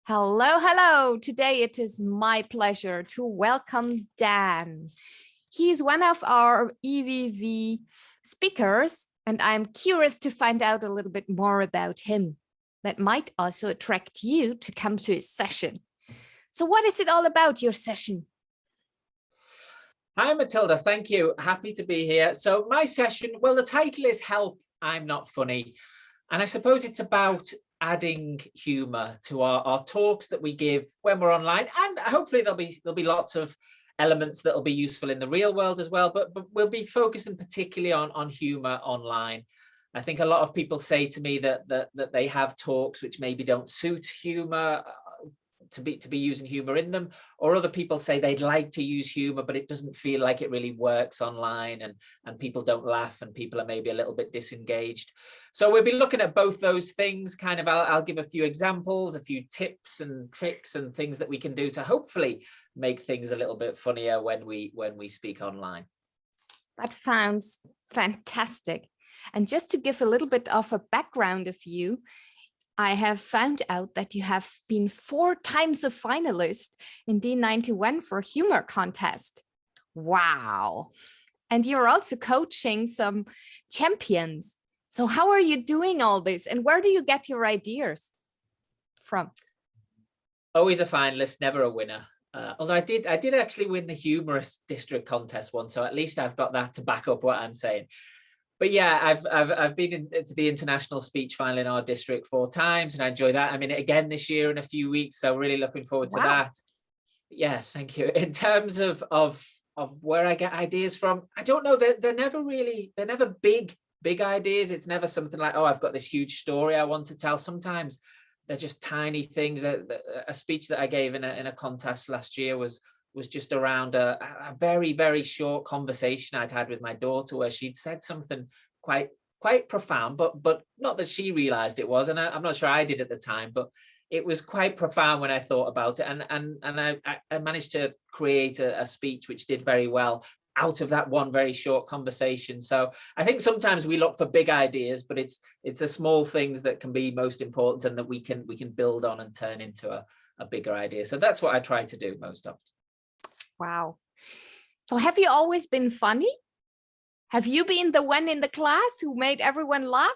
Hello, hello. Today it is my pleasure to welcome Dan. He's one of our EVV speakers, and I'm curious to find out a little bit more about him. That might also attract you to come to his session. So what is it all about, your session? Hi, Matilda. Thank you. Happy to be here. So my session, well, the title is Help, I'm Not Funny. And I suppose it's about adding humor to our talks that we give when we're online. And hopefully there'll be lots of elements that'll be useful in the real world as well. But we'll be focusing particularly on humor online. I think a lot of people say to me that they have talks which maybe don't suit humor, to be using humor in them, or other people say they'd like to use humor, but it doesn't feel like it really works online, and people don't laugh, and people are maybe a little bit disengaged. So we'll be looking at both those things. Kind of, I'll give a few examples, a few tips and tricks and things that we can do to hopefully make things a little bit funnier when we speak online. That sounds fantastic. And just to give a little bit of a background of you, I have found out that you have been 4 times a finalist in D91 for humor contest. Wow. And you're also coaching some champions. So how are you doing all this? And where do you get your ideas from? Always a finalist, never a winner. Although I did actually win the humorous district contest once, so at least I've got that to back up what I'm saying. But yeah, I've been to the international speech final in our district 4 times, and I enjoy that. I mean, again this year in a few weeks, so really looking forward to that. Yeah, thank you. In terms of where I get ideas from, I don't know. They're never big ideas. It's never something like, oh, I've got this huge story I want to tell. Sometimes they're just tiny things. A speech that I gave in a contest last year was just around a very, very short conversation I'd had with my daughter, where she'd said something quite profound, but not that she realized it was, and I'm not sure I did at the time, but it was quite profound when I thought about it, and I managed to create a speech which did very well out of that one very short conversation. So I think sometimes we look for big ideas, but it's the small things that can be most important, and that we can build on and turn into a bigger idea. So that's what I try to do most often. Wow. So have you always been funny? Have you been the one in the class who made everyone laugh?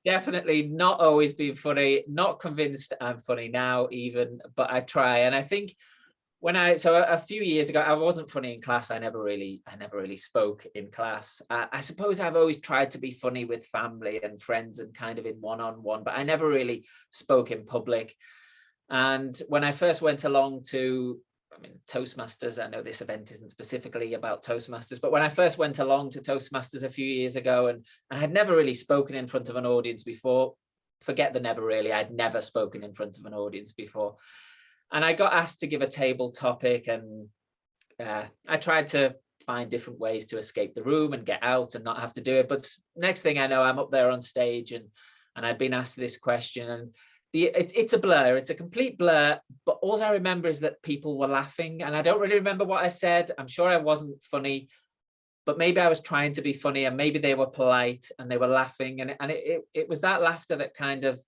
Definitely not always been funny, not convinced I'm funny now even, but I try. And I think so a few years ago, I wasn't funny in class. I never really spoke in class. I suppose I've always tried to be funny with family and friends and kind of in one-on-one, but I never really spoke in public. And when I first went along to, Toastmasters, I know this event isn't specifically about Toastmasters, but when I first went along to Toastmasters a few years ago, and I had never really spoken in front of an audience before, forget the never really, I'd never spoken in front of an audience before. And I got asked to give a table topic, and I tried to find different ways to escape the room and get out and not have to do it. But next thing I know, I'm up there on stage, and I'd been asked this question, and it's a blur. It's a complete blur. But all I remember is that people were laughing, and I don't really remember what I said. I'm sure I wasn't funny, but maybe I was trying to be funny, and maybe they were polite and they were laughing. And it was that laughter that kind of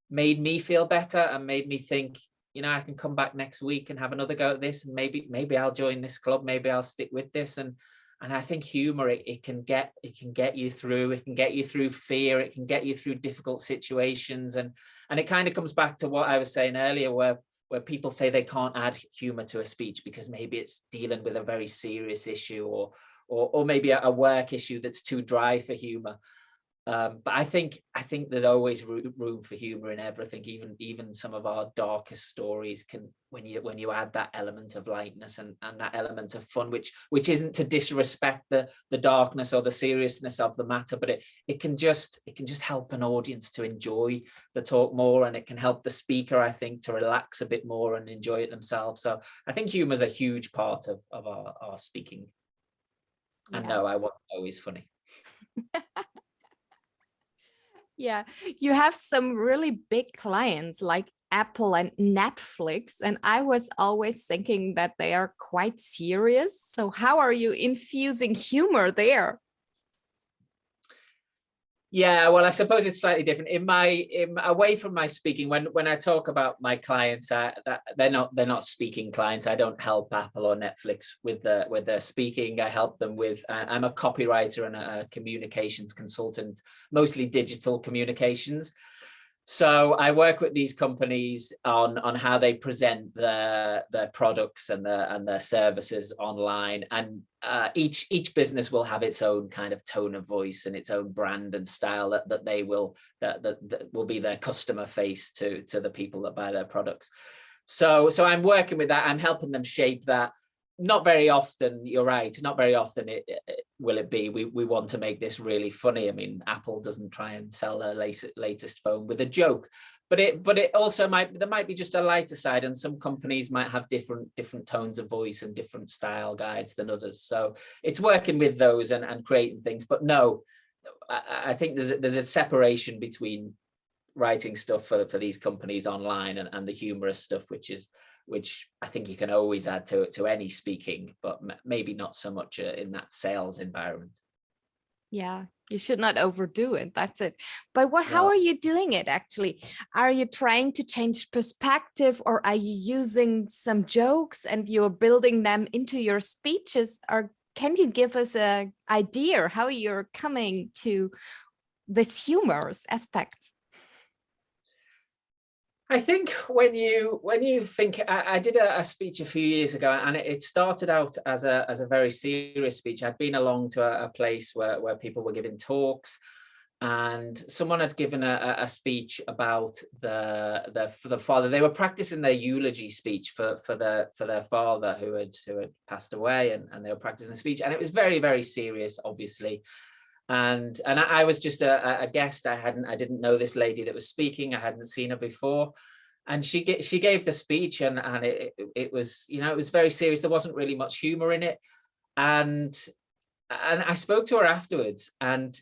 made me feel better and made me think, I can come back next week and have another go at this, and maybe I'll join this club. Maybe I'll stick with this. And I think humor, it can get you through. It can get you through fear. It can get you through difficult situations. And it kind of comes back to what I was saying earlier, where people say they can't add humor to a speech because maybe it's dealing with a very serious issue, or maybe a work issue that's too dry for humor. But I think there's always room for humor in everything. Even some of our darkest stories can, when you add that element of lightness and that element of fun, which isn't to disrespect the darkness or the seriousness of the matter, but it can just help an audience to enjoy the talk more, and it can help the speaker, I think, to relax a bit more and enjoy it themselves. So I think humor is a huge part of our speaking. Yeah. And no, I wasn't always funny. Yeah, you have some really big clients like Apple and Netflix, and I was always thinking that they are quite serious. So how are you infusing humor there? Yeah, well, I suppose it's slightly different. Away from my speaking, when I talk about my clients, they're not speaking clients. I don't help Apple or Netflix with their speaking. I help them with. I'm a copywriter and a communications consultant, mostly digital communications. So I work with these companies on how they present their products and their services online, and each business will have its own kind of tone of voice and its own brand and style that will be their customer face to the people that buy their products. So I'm working with that. I'm helping them shape that. Not very often, you're right, not very often will it be, we want to make this really funny. I mean, Apple doesn't try and sell their latest phone with a joke, but it also there might be just a lighter side, and some companies might have different tones of voice and different style guides than others. So it's working with those and creating things. But no, I think there's a separation between writing stuff for these companies online and the humorous stuff, which I think you can always add to any speaking, but maybe not so much in that sales environment. Yeah, you should not overdo it. That's it. But how No. are you doing it actually? Are you trying to change perspective, or are you using some jokes and you're building them into your speeches? Or can you give us an idea how you're coming to this humorous aspect? I think when you think, I did a speech a few years ago, and it started out as a very serious speech. I'd been along to a place where people were giving talks, and someone had given a speech about the father. They were practicing their eulogy speech for their father who had passed away, and they were practicing the speech, and it was very, very serious, obviously. And I was just a guest. I didn't know this lady that was speaking. I hadn't seen her before, and she gave the speech, and it was, it was very serious. There wasn't really much humor in it, and I spoke to her afterwards, and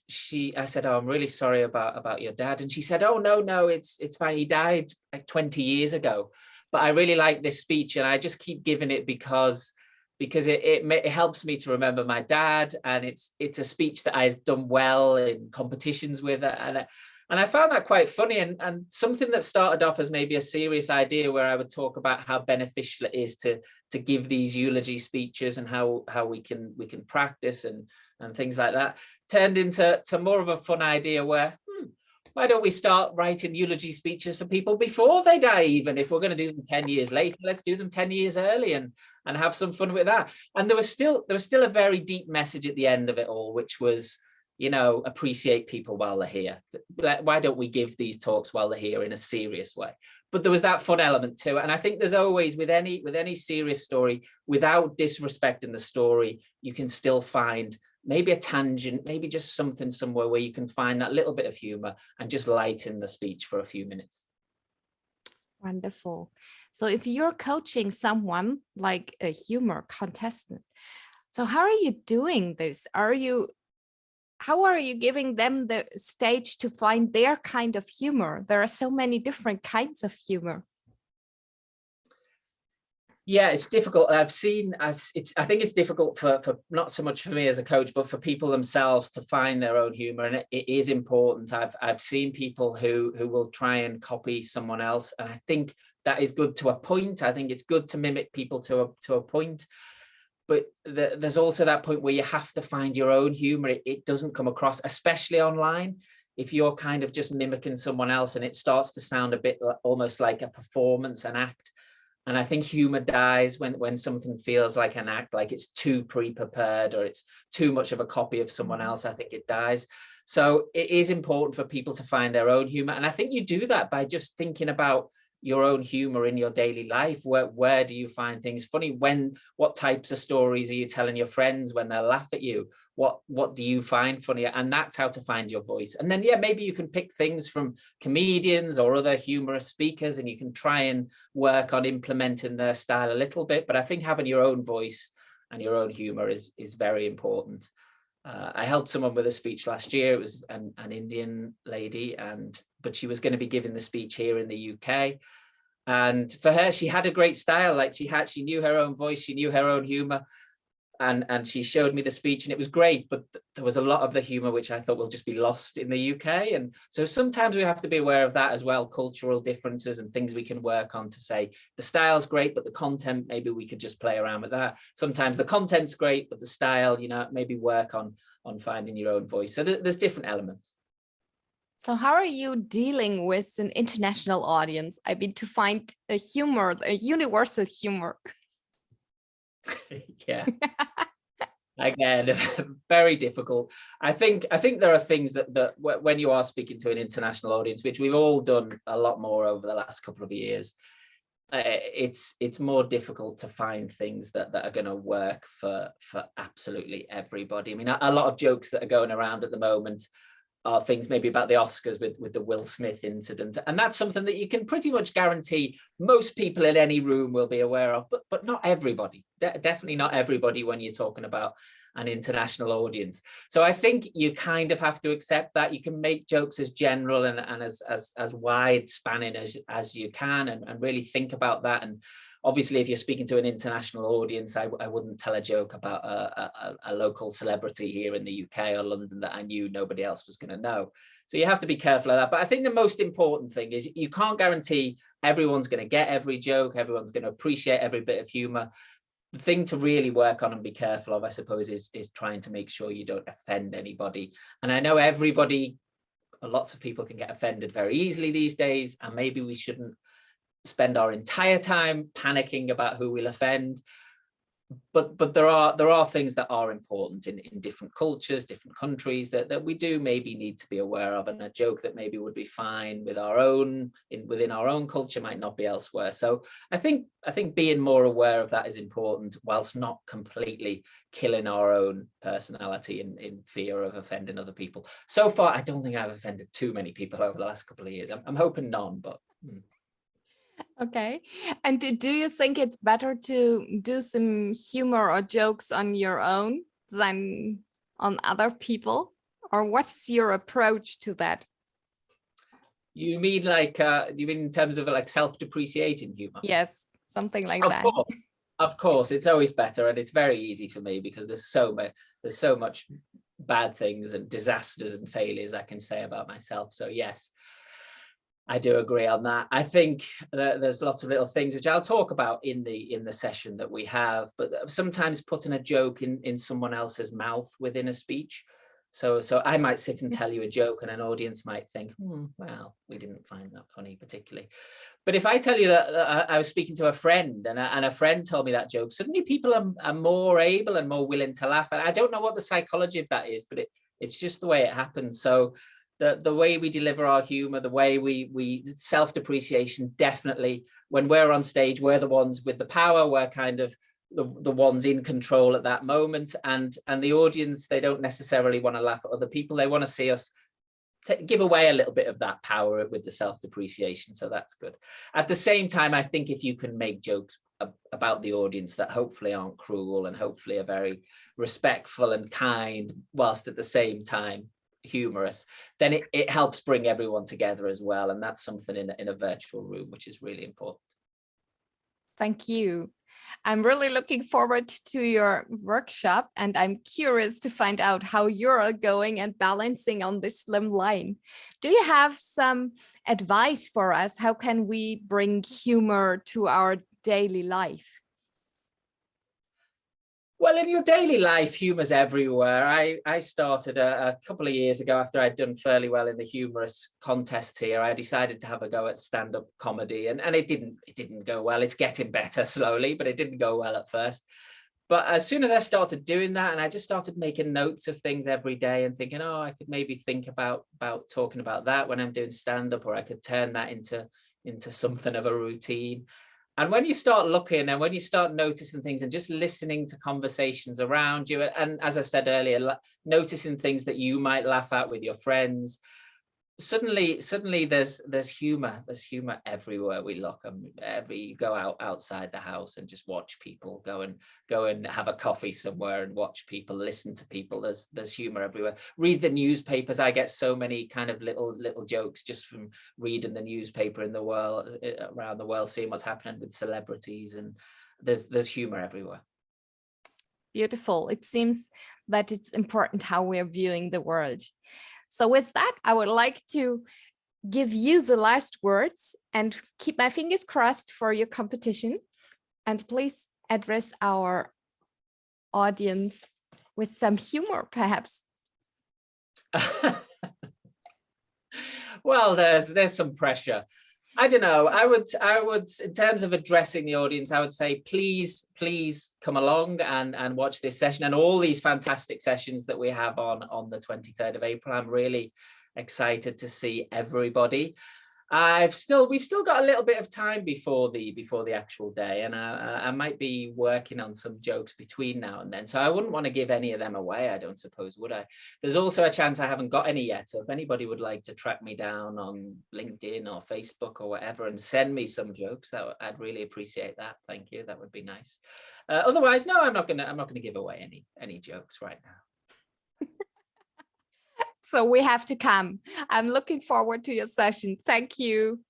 I said, "Oh, I'm really sorry about your dad," and she said, "Oh, no, it's fine. He died like 20 years ago, but I really like this speech, and I just keep giving it because it helps me to remember my dad, and it's a speech that I've done well in competitions with, and I found that quite funny, and something that started off as maybe a serious idea where I would talk about how beneficial it is to give these eulogy speeches, and how we can practice and things like that, turned into more of a fun idea where why don't we start writing eulogy speeches for people before they die? Even if we're going to do them 10 years later, let's do them 10 years early and have some fun with that. And there was still a very deep message at the end of it all, which was, appreciate people while they're here. Why don't we give these talks while they're here in a serious way? But there was that fun element too. And I think there's always, with any serious story, without disrespecting the story, you can still find maybe a tangent, maybe just something somewhere where you can find that little bit of humor and just lighten the speech for a few minutes. Wonderful. So if you're coaching someone like a humor contestant, so how are you doing this? How are you giving them the stage to find their kind of humor? There are so many different kinds of humor. Yeah, it's difficult. I think it's difficult for not so much for me as a coach, but for people themselves to find their own humor, and it is important. I've seen people who will try and copy someone else, and I think that is good to a point. I think it's good to mimic people to a point, but there's also that point where you have to find your own humor. It doesn't come across, especially online, if you're kind of just mimicking someone else, and it starts to sound a bit almost like a performance, an act. And I think humor dies when something feels like an act, like it's too pre-prepared or it's too much of a copy of someone else. I think it dies. So it is important for people to find their own humor. And I think you do that by just thinking about your own humor in your daily life. Where do you find things funny? What types of stories are you telling your friends when they laugh at you? What do you find funny? And that's how to find your voice. And then, yeah, maybe you can pick things from comedians or other humorous speakers, and you can try and work on implementing their style a little bit. But I think having your own voice and your own humor is very important. I helped someone with a speech last year. It was an Indian lady, but she was going to be giving the speech here in the UK. And for her, she had a great style. Like she knew her own voice, she knew her own humor. and she showed me the speech, and it was great, but there was a lot of the humor which I thought will just be lost in the UK. And so sometimes we have to be aware of that as well, cultural differences and things we can work on to say the style's great, but the content, maybe we could just play around with that. Sometimes the content's great, but the style, maybe work on finding your own voice. So there's different elements. So how are you dealing with an international audience? I mean, to find a universal humor. Yeah. Again, very difficult. I think there are things that when you are speaking to an international audience, which we've all done a lot more over the last couple of years, it's more difficult to find things that are going to work for absolutely everybody. I mean, a lot of jokes that are going around at the moment are things maybe about the Oscars with the Will Smith incident. And that's something that you can pretty much guarantee most people in any room will be aware of, but not everybody, definitely not everybody when you're talking about an international audience. So I think you kind of have to accept that. You can make jokes as general and as wide spanning as you can, and really think about that. And obviously, if you're speaking to an international audience, I wouldn't tell a joke about a local celebrity here in the UK or London that I knew nobody else was going to know. So you have to be careful of that. But I think the most important thing is you can't guarantee everyone's going to get every joke, everyone's going to appreciate every bit of humor. The thing to really work on and be careful of, I suppose, is trying to make sure you don't offend anybody. And I know lots of people can get offended very easily these days, and maybe we shouldn't spend our entire time panicking about who we'll offend, but there are things that are important in different cultures, different countries that we do maybe need to be aware of, and a joke that maybe would be fine with within our own culture might not be elsewhere. So I think being more aware of that is important, whilst not completely killing our own personality in fear of offending other people. So far, I don't think I've offended too many people over the last couple of years. I'm hoping none, but. Okay. And do you think it's better to do some humor or jokes on your own than on other people? Or what's your approach to that? You mean in terms of like self-depreciating humor? Yes, something like that. Of course, it's always better, and it's very easy for me because there's so much bad things and disasters and failures I can say about myself. So yes, I do agree on that. I think that there's lots of little things which I'll talk about in the session that we have, but sometimes putting a joke in someone else's mouth within a speech. So I might sit and tell you a joke, and an audience might think, well, we didn't find that funny particularly. But if I tell you that I was speaking to a friend and a friend told me that joke, suddenly people are more able and more willing to laugh. And I don't know what the psychology of that is, but it's just the way it happens. So the way we deliver our humor, the way we self-depreciation, definitely when we're on stage, we're the ones with the power. We're kind of the ones in control at that moment, and the audience, they don't necessarily want to laugh at other people. They want to see us give away a little bit of that power with the self-depreciation. So that's good. At the same time, I think if you can make jokes about the audience that hopefully aren't cruel and hopefully are very respectful and kind, whilst at the same time humorous, then it helps bring everyone together as well. And that's something in a virtual room, which is really important. Thank you. I'm really looking forward to your workshop, and I'm curious to find out how you're going and balancing on this slim line. Do you have some advice for us? How can we bring humor to our daily life? Well, in your daily life, humor's everywhere. I started a couple of years ago, after I'd done fairly well in the humorous contests here. I decided to have a go at stand-up comedy, and it didn't go well. It's getting better slowly, but it didn't go well at first. But as soon as I started doing that, and I just started making notes of things every day and thinking, oh, I could maybe think about talking about that when I'm doing stand-up, or I could turn that into something of a routine. And when you start looking and when you start noticing things and just listening to conversations around you, and as I said earlier, noticing things that you might laugh at with your friends, suddenly there's humor everywhere we look. You go outside the house and just watch people, go and have a coffee somewhere and watch people, listen to people. There's humor everywhere. Read the newspapers. I get so many kind of little jokes just from reading the newspaper in the world, around the world, seeing what's happening with celebrities, and there's humor everywhere. Beautiful. It seems that it's important how we're viewing the world. So with that, I would like to give you the last words and keep my fingers crossed for your competition. And please address our audience with some humor, perhaps. Well, there's some pressure. I don't know. I would, in terms of addressing the audience, I would say, please come along and watch this session and all these fantastic sessions that we have on the 23rd of April. I'm really excited to see everybody. We've still got a little bit of time before the actual day, and I might be working on some jokes between now and then, so I wouldn't want to give any of them away, I don't suppose, would I? There's also a chance I haven't got any yet, so if anybody would like to track me down on LinkedIn or Facebook or whatever and send me some jokes, I'd really appreciate that. Thank you, that would be nice. Otherwise, no, I'm not gonna give away any jokes right now. So we have to come. I'm looking forward to your session. Thank you.